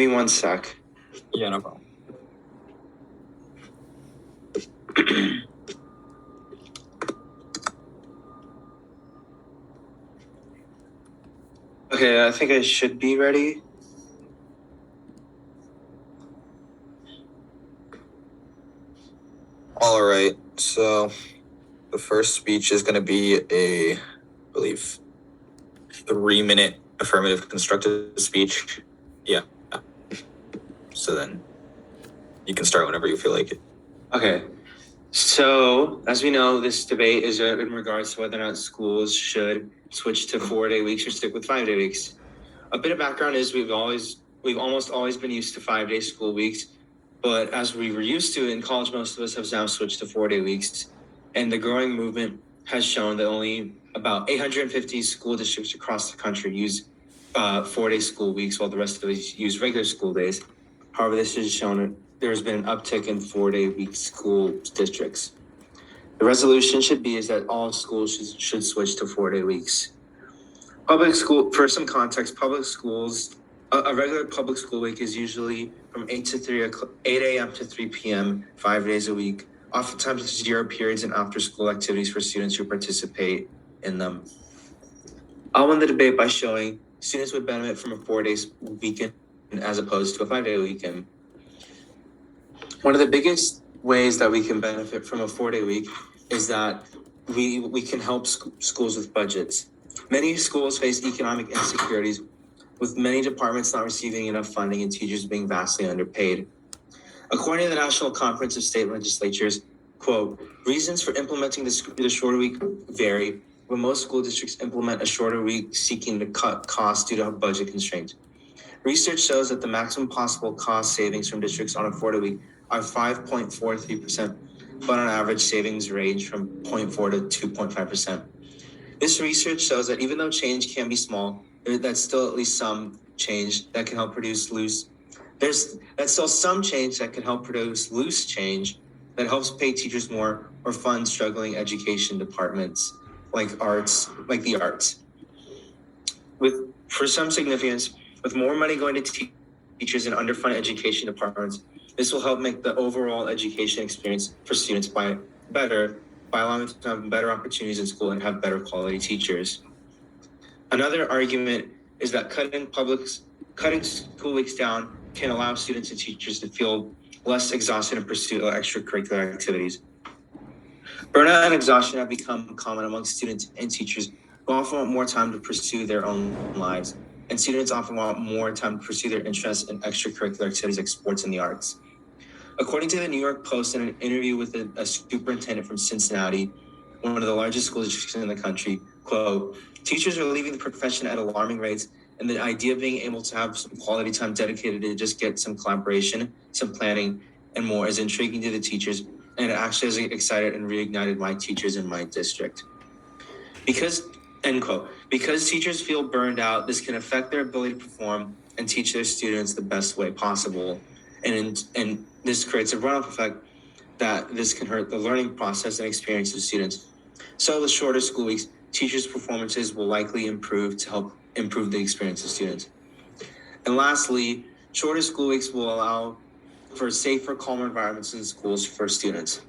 Give me 1 sec. Yeah, no problem. Okay, I think I should be ready. All right, so the first speech is going to be I believe, 3-minute affirmative constructive speech. Yeah. So then you can start whenever you feel like it. Okay. So, as we know, this debate is in regards to whether or not schools should switch to 4-day weeks or stick with 5-day weeks. A bit of background is we've almost always been used to 5-day school weeks, but as we were used to in college, most of us have now switched to 4-day weeks. And the growing movement has shown that only about 850 school districts across the country use 4-day school weeks, while the rest of us use regular school days. However, this has shown that there's been an uptick in 4-day week school districts. The resolution should be is that all schools should switch to 4-day weeks. Public school, for some context, public schools, a regular public school week is usually from 8 a.m. to 3 p.m., 5 days a week. Oftentimes, it's 0 periods and after school activities for students who participate in them. I'll win the debate by showing students would benefit from a 4-day weekend as opposed to a 5-day weekend. One of the biggest ways that we can benefit from a 4-day week is that we can help schools with budgets. Many schools face economic insecurities, with many departments not receiving enough funding and teachers being vastly underpaid. According to the National Conference of State Legislatures, quote, reasons for implementing the shorter week vary, but most school districts implement a shorter week seeking to cut costs due to budget constraints. Research shows that the maximum possible cost savings from districts on a 4-day week are 5.43%, but on average savings range from 0.4 to 2.5%. This research shows that even though change can be small, that's still at least some change that can help produce loose. That's still some change that can help produce loose change that helps pay teachers more or fund struggling education departments like the arts. For some significance, with more money going to teachers in underfunded education departments, this will help make the overall education experience for students better by allowing them to have better opportunities in school and have better quality teachers. Another argument is that cutting school weeks down can allow students and teachers to feel less exhausted in pursuit of extracurricular activities. Burnout and exhaustion have become common among students and teachers who often want more time to pursue their own lives, and students often want more time to pursue their interests in extracurricular activities like sports and the arts. According to the New York Post, in an interview with a superintendent from Cincinnati, one of the largest school districts in the country, quote, teachers are leaving the profession at alarming rates, and the idea of being able to have some quality time dedicated to just get some collaboration, some planning, and more is intriguing to the teachers, and it actually has excited and reignited my teachers in my district. Because, end quote, because teachers feel burned out, this can affect their ability to perform and teach their students the best way possible. And this creates a runoff effect that this can hurt the learning process and experience of students. So with shorter school weeks, teachers' performances will likely improve to help improve the experience of students. And lastly, shorter school weeks will allow for safer, calmer environments in schools for students.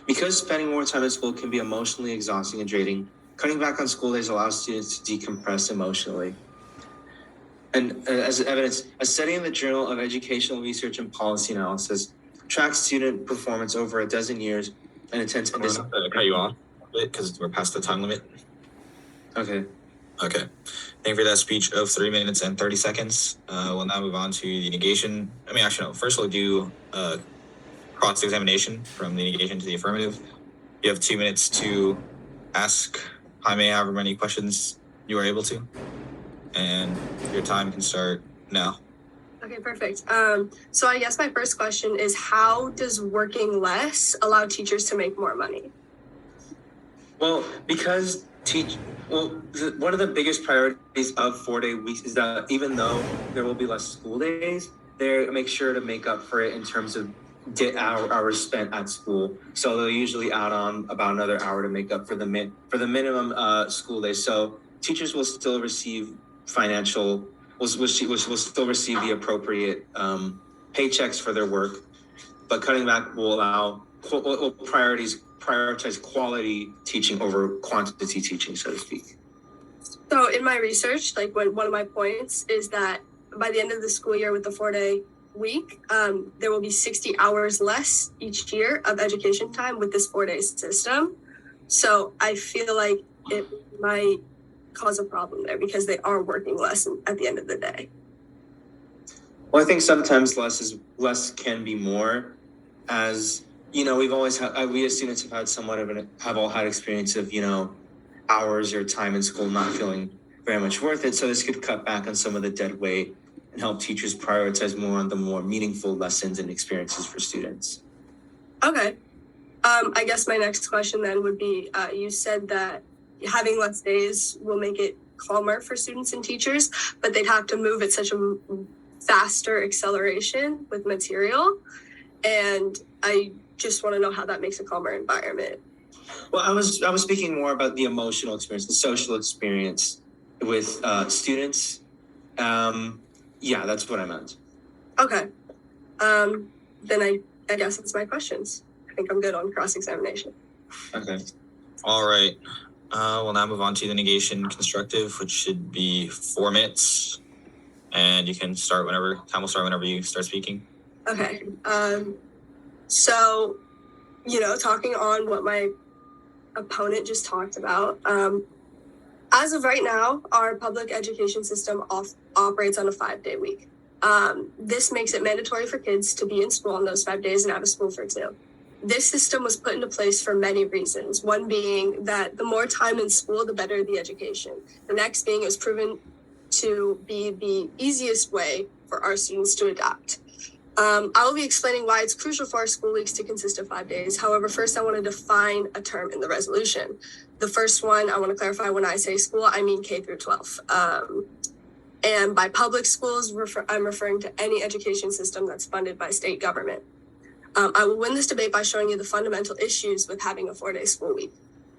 Because spending more time in school can be emotionally exhausting and draining, cutting back on school days allows students to decompress emotionally. And as evidence, a study in the Journal of Educational Research and Policy Analysis tracks student performance over a dozen years and attempts to cut you off because we're past the time limit. Okay. Thank you for that speech of 3 minutes and 30 seconds. We'll now move on to the negation. First we'll do cross-examination from the negation to the affirmative. You have 2 minutes to ask Jaime however many questions you are able to. And your time can start now. Okay, perfect. So I guess my first question is, how does working less allow teachers to make more money? Well, because one of the biggest priorities of 4-day weeks is that even though there will be less school days, they make sure to make up for it in terms of get hours spent at school. So they'll usually add on about another hour to make up for the minimum school days. So teachers will still receive financial will still receive the appropriate paychecks for their work, but cutting back will prioritize quality teaching over quantity teaching, so to speak. So in my research, like one of my points is that by the end of the school year with the 4-day week, there will be 60 hours less each year of education time with this 4-day system. So I feel like it might cause a problem there because they are working less at the end of the day. Well, I think sometimes less can be more, as we've always had, we as students have all had experience of hours or time in school not feeling very much worth it. So this could cut back on some of the dead weight and help teachers prioritize more on the more meaningful lessons and experiences for students. Okay. I guess my next question then would be, you said that having less days will make it calmer for students and teachers, but they'd have to move at such a faster acceleration with material. And I just want to know how that makes a calmer environment. Well, I was speaking more about the emotional experience, the social experience with students. Yeah, that's what I meant. Okay. Then I guess that's my questions. I think I'm good on cross-examination. Okay. All right. We'll now move on to the negation constructive, which should be 4 minutes. And you can start whenever, time will start whenever you start speaking. Okay. So, talking on what my opponent just talked about, as of right now, our public education system operates on a 5-day week. This makes it mandatory for kids to be in school on those 5 days and out of school for 2. This system was put into place for many reasons. One being that the more time in school, the better the education. The next being it was proven to be the easiest way for our students to adapt. I will be explaining why it's crucial for our school weeks to consist of 5 days. However, first I want to define a term in the resolution. The first one, I want to clarify, when I say school, I mean K through 12. And by public schools, I'm referring to any education system that's funded by state government. I will win this debate by showing you the fundamental issues with having a 4-day school week.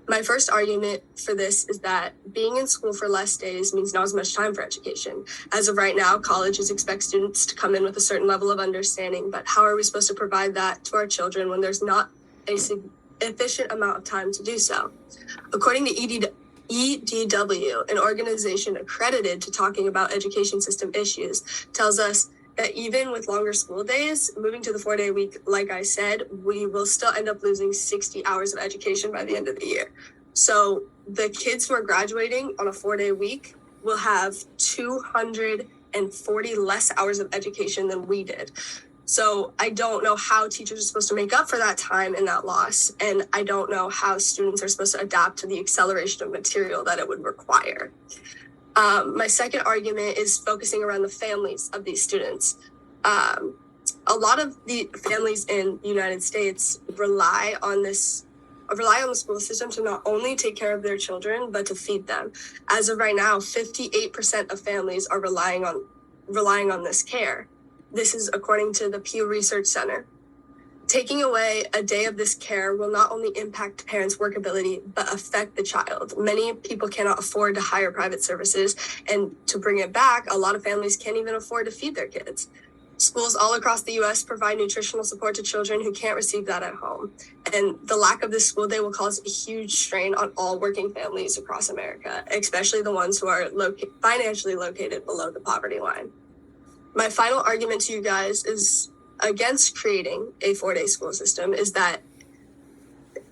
My first argument for this is that being in school for less days means not as much time for education. As of right now, colleges expect students to come in with a certain level of understanding, but how are we supposed to provide that to our children when there's not a sufficient amount of time to do so? According to EDW, an organization accredited to talking about education system issues, tells us that even with longer school days, moving to the 4-day week, like I said, we will still end up losing 60 hours of education by the end of the year. So the kids who are graduating on a 4-day week will have 240 less hours of education than we did. So I don't know how teachers are supposed to make up for that time and that loss. And I don't know how students are supposed to adapt to the acceleration of material that it would require. My second argument is focusing around the families of these students. A lot of the families in the United States rely on the school system to not only take care of their children, but to feed them. As of right now, 58% of families are relying on this care. This is according to the Pew Research Center. Taking away a day of this care will not only impact parents' workability, but affect the child. Many people cannot afford to hire private services, and to bring it back, a lot of families can't even afford to feed their kids. Schools all across the U.S. provide nutritional support to children who can't receive that at home. And the lack of this school day will cause a huge strain on all working families across America, especially the ones who are financially located below the poverty line. My final argument to you guys is against creating a 4-day school system is that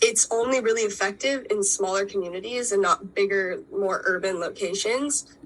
it's only really effective in smaller communities and not bigger, more urban locations.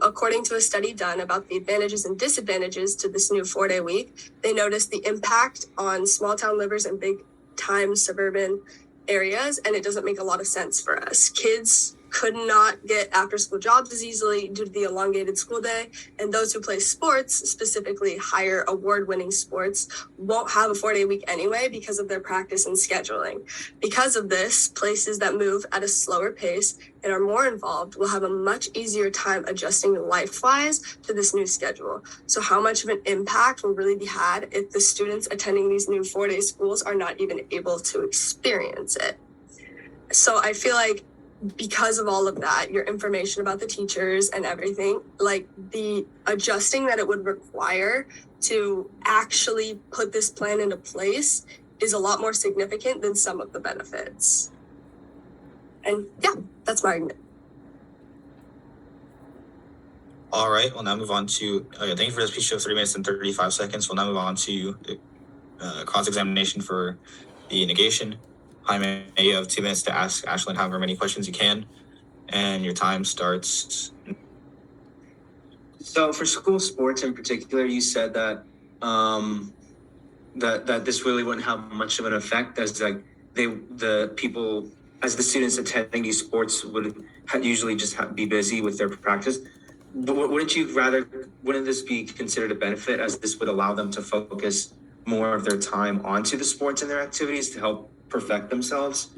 According to a study done about the advantages and disadvantages to this new 4-day week, they noticed the impact on small town livers and big time suburban areas, and it doesn't make a lot of sense for us. Kids could not get after school jobs as easily due to the elongated school day, and those who play sports, specifically higher award-winning sports, won't have a 4-day week anyway because of their practice and scheduling. Because of this, places that move at a slower pace and are more involved will have a much easier time adjusting life-wise to this new schedule. So how much of an impact will really be had if the students attending these new 4-day schools are not even able to experience it? So I feel like because of all of that, your information about the teachers and everything, like the adjusting that it would require to actually put this plan into place is a lot more significant than some of the benefits. And yeah, that's my argument. All right, we'll now move on to, thank you for the speech of 3 minutes and 35 seconds. We'll now move on to the cross-examination for the negation. Jaime, you have 2 minutes to ask Ashlyn however many questions you can, and your time starts. So for school sports in particular, you said that that this really wouldn't have much of an effect, as like the students attending these sports would usually just be busy with their practice. But wouldn't this be considered a benefit, as this would allow them to focus more of their time onto the sports and their activities to help perfect themselves?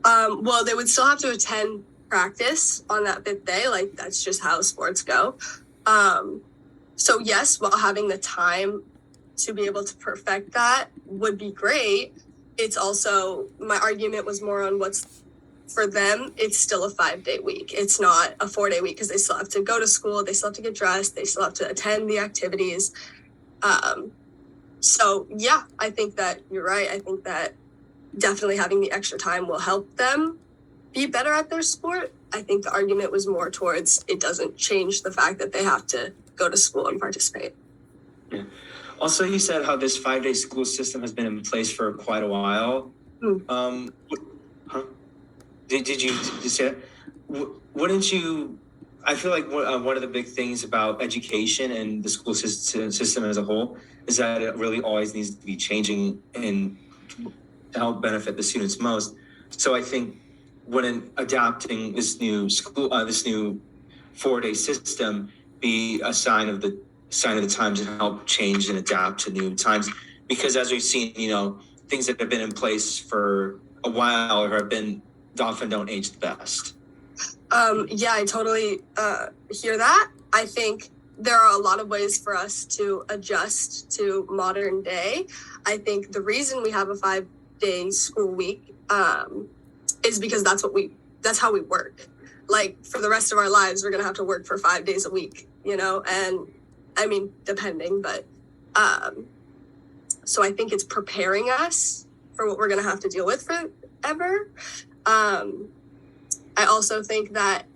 Well, they would still have to attend practice on that 5th day. Like, that's just how sports go. So yes, while having the time to be able to perfect that would be great, it's also, my argument was more on what's, for them, it's still a 5-day week. It's not a 4-day week, because they still have to go to school, they still have to get dressed, they still have to attend the activities. So yeah, I think that you're right. I think that definitely having the extra time will help them be better at their sport. I think the argument was more towards it doesn't change the fact that they have to go to school and participate. Yeah. Also, you said how this 5-day school system has been in place for quite a while. Did you say that? Wouldn't you? I feel like one of the big things about education and the school system as a whole is that it really always needs to be changing and to help benefit the students most. So I think when adapting this new 4-day system be a sign of the times and help change and adapt to new times, because as we've seen, things that have been in place for a while or have been often don't age the best. Yeah, I totally hear that. I think there are a lot of ways for us to adjust to modern day. I think the reason we have a 5-day school week is because that's how we work. Like, for the rest of our lives, we're gonna have to work for 5 days a week, and I mean, depending, but so I think it's preparing us for what we're gonna have to deal with forever. I also think that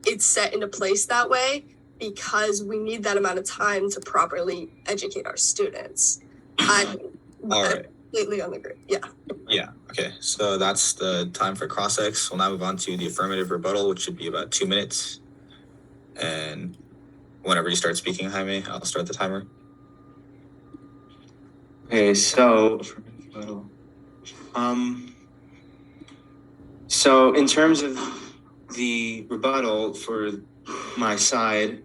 it's set into place that way because we need that amount of time to properly educate our students. I'm completely on the grid. Yeah. Yeah. Okay. So that's the time for cross-ex. We'll now move on to the affirmative rebuttal, which should be about 2 minutes. And whenever you start speaking, Jaime, I'll start the timer. Okay. So, so in terms of the rebuttal for my side,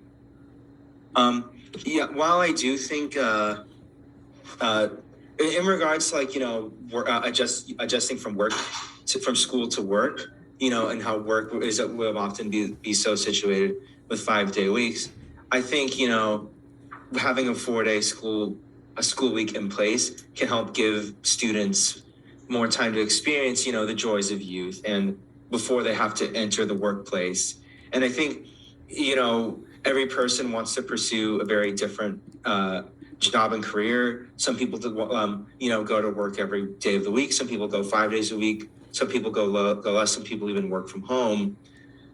while I do think, in regards to adjusting from school to work, and how work will often be so situated with 5-day weeks, I think, having a 4-day school week in place can help give students more time to experience, the joys of youth and before they have to enter the workplace. And I think, every person wants to pursue a very different job and career. Some people go to work every day of the week. Some people go 5 days a week. Some people go less. Some people even work from home.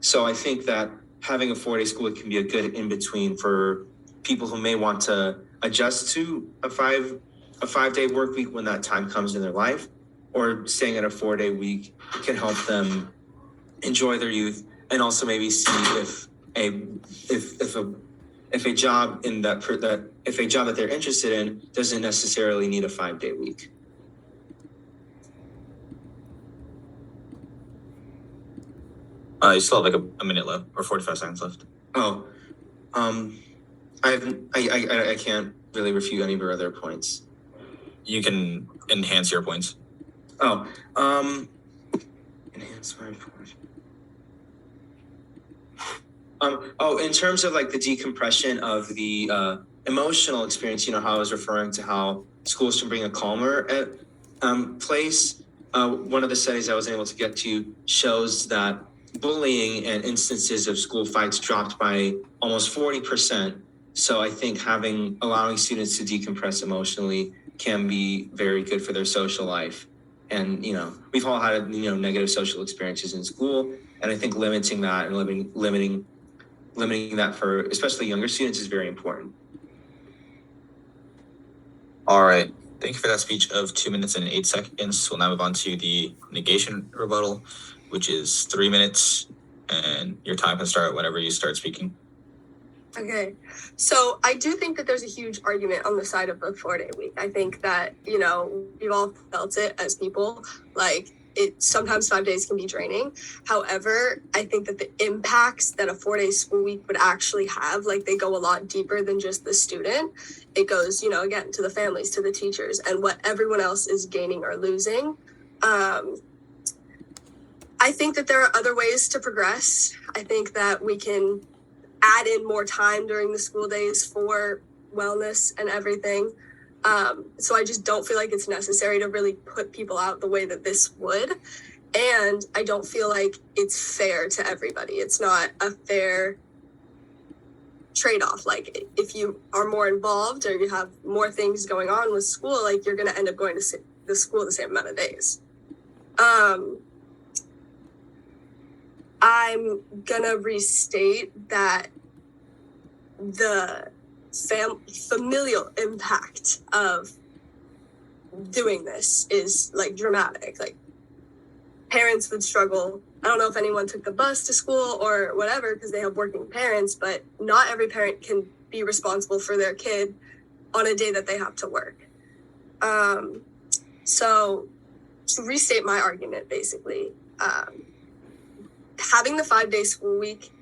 So I think that having a 4-day school week can be a good in-between for people who may want to adjust to a 5-day work week when that time comes in their life, or staying at a 4-day week can help them enjoy their youth and also maybe see if a job that they're interested in doesn't necessarily need a 5-day week. You still have like a minute left or 45 seconds left. Oh, I can't really refute any of your other points. You can enhance your points. Enhance my point. In terms of like the decompression of the emotional experience, how I was referring to how schools should bring a calmer place. One of the studies I was able to get to shows that bullying and instances of school fights dropped by almost 40%. So I think allowing students to decompress emotionally can be very good for their social life. And, we've all had, negative social experiences in school. And I think limiting that and limiting that for especially younger students is very important. All right. Thank you for that speech of 2 minutes and 8 seconds. We'll now move on to the negation rebuttal, which is 3 minutes, and your time can start whenever you start speaking. Okay, so I do think that there's a huge argument on the side of the 4-day week. I think that, we've all felt it as people, like sometimes 5 days can be draining. However, I think that the impacts that a 4-day school week would actually have, like they go a lot deeper than just the student. It goes, again, to the families, to the teachers, and what everyone else is gaining or losing. I think that there are other ways to progress. I think that we can add in more time during the school days for wellness and everything. So I just don't feel like it's necessary to really put people out the way that this would. And I don't feel like it's fair to everybody. It's not a fair trade-off. Like if you are more involved or you have more things going on with school, like you're going to end up going to the school the same amount of days. I'm gonna restate that the familial impact of doing this is like dramatic. Like parents would struggle. I don't know if anyone took the bus to school or whatever because they have working parents, but not every parent can be responsible for their kid on a day that they have to work. So to restate my argument, basically, having the 5-day school week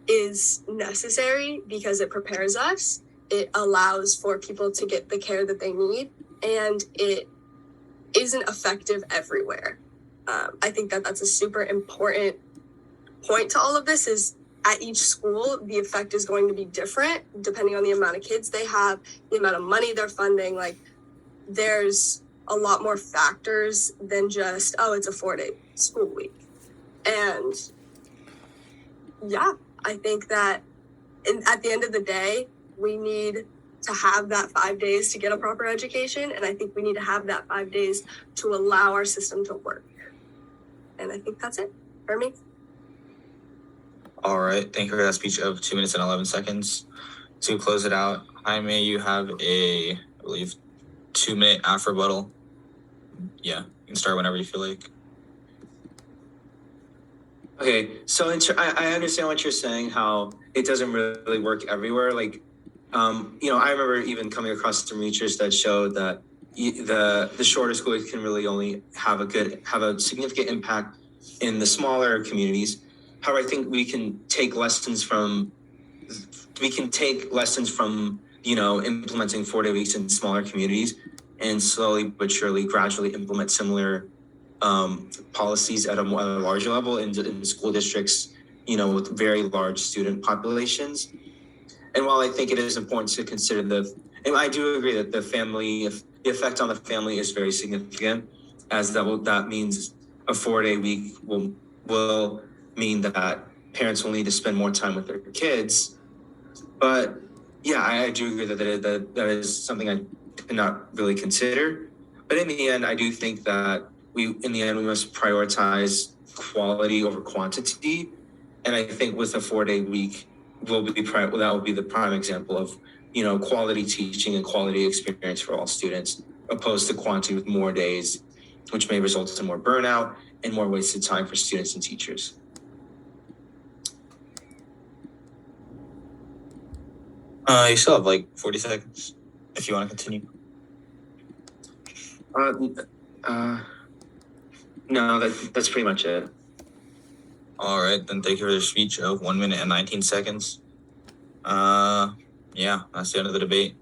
is necessary because it prepares us. It allows for people to get the care that they need, and it isn't effective everywhere. I think that that's a super important point to all of this is at each school, the effect is going to be different depending on the amount of kids they have, the amount of money they're funding. Like there's a lot more factors than just, it's a 4-day school week. And yeah, I think that at the end of the day, we need to have that 5 days to get a proper education. And I think we need to have that 5 days to allow our system to work. And I think that's it for me. All right. Thank you for that speech of 2 minutes and 11 seconds. To close it out, Jaime, you have I believe, 2-minute after rebuttal. Yeah, you can start whenever you feel like. Okay, so I understand what you're saying, how it doesn't really work everywhere. Like, I remember even coming across some research that showed that the shorter school week can really only have a significant impact in the smaller communities. However, I think we can take lessons from implementing 4-day weeks in smaller communities and slowly but surely gradually implement similar policies at a larger level in school districts, with very large student populations. And while I think it is important to consider and I do agree that the effect on the family is very significant, as that means a 4-day week will mean that parents will need to spend more time with their kids. But yeah, I do agree that is something I did not really consider. But in the end, I do think that we must prioritize quality over quantity. And I think with a 4-day week, that will be the prime example of, quality teaching and quality experience for all students, opposed to quantity with more days, which may result in more burnout and more wasted time for students and teachers. You still have like 40 seconds if you want to continue. No, that's pretty much it. All right, then thank you for the speech of 1 minute and 19 seconds. Yeah, that's the end of the debate.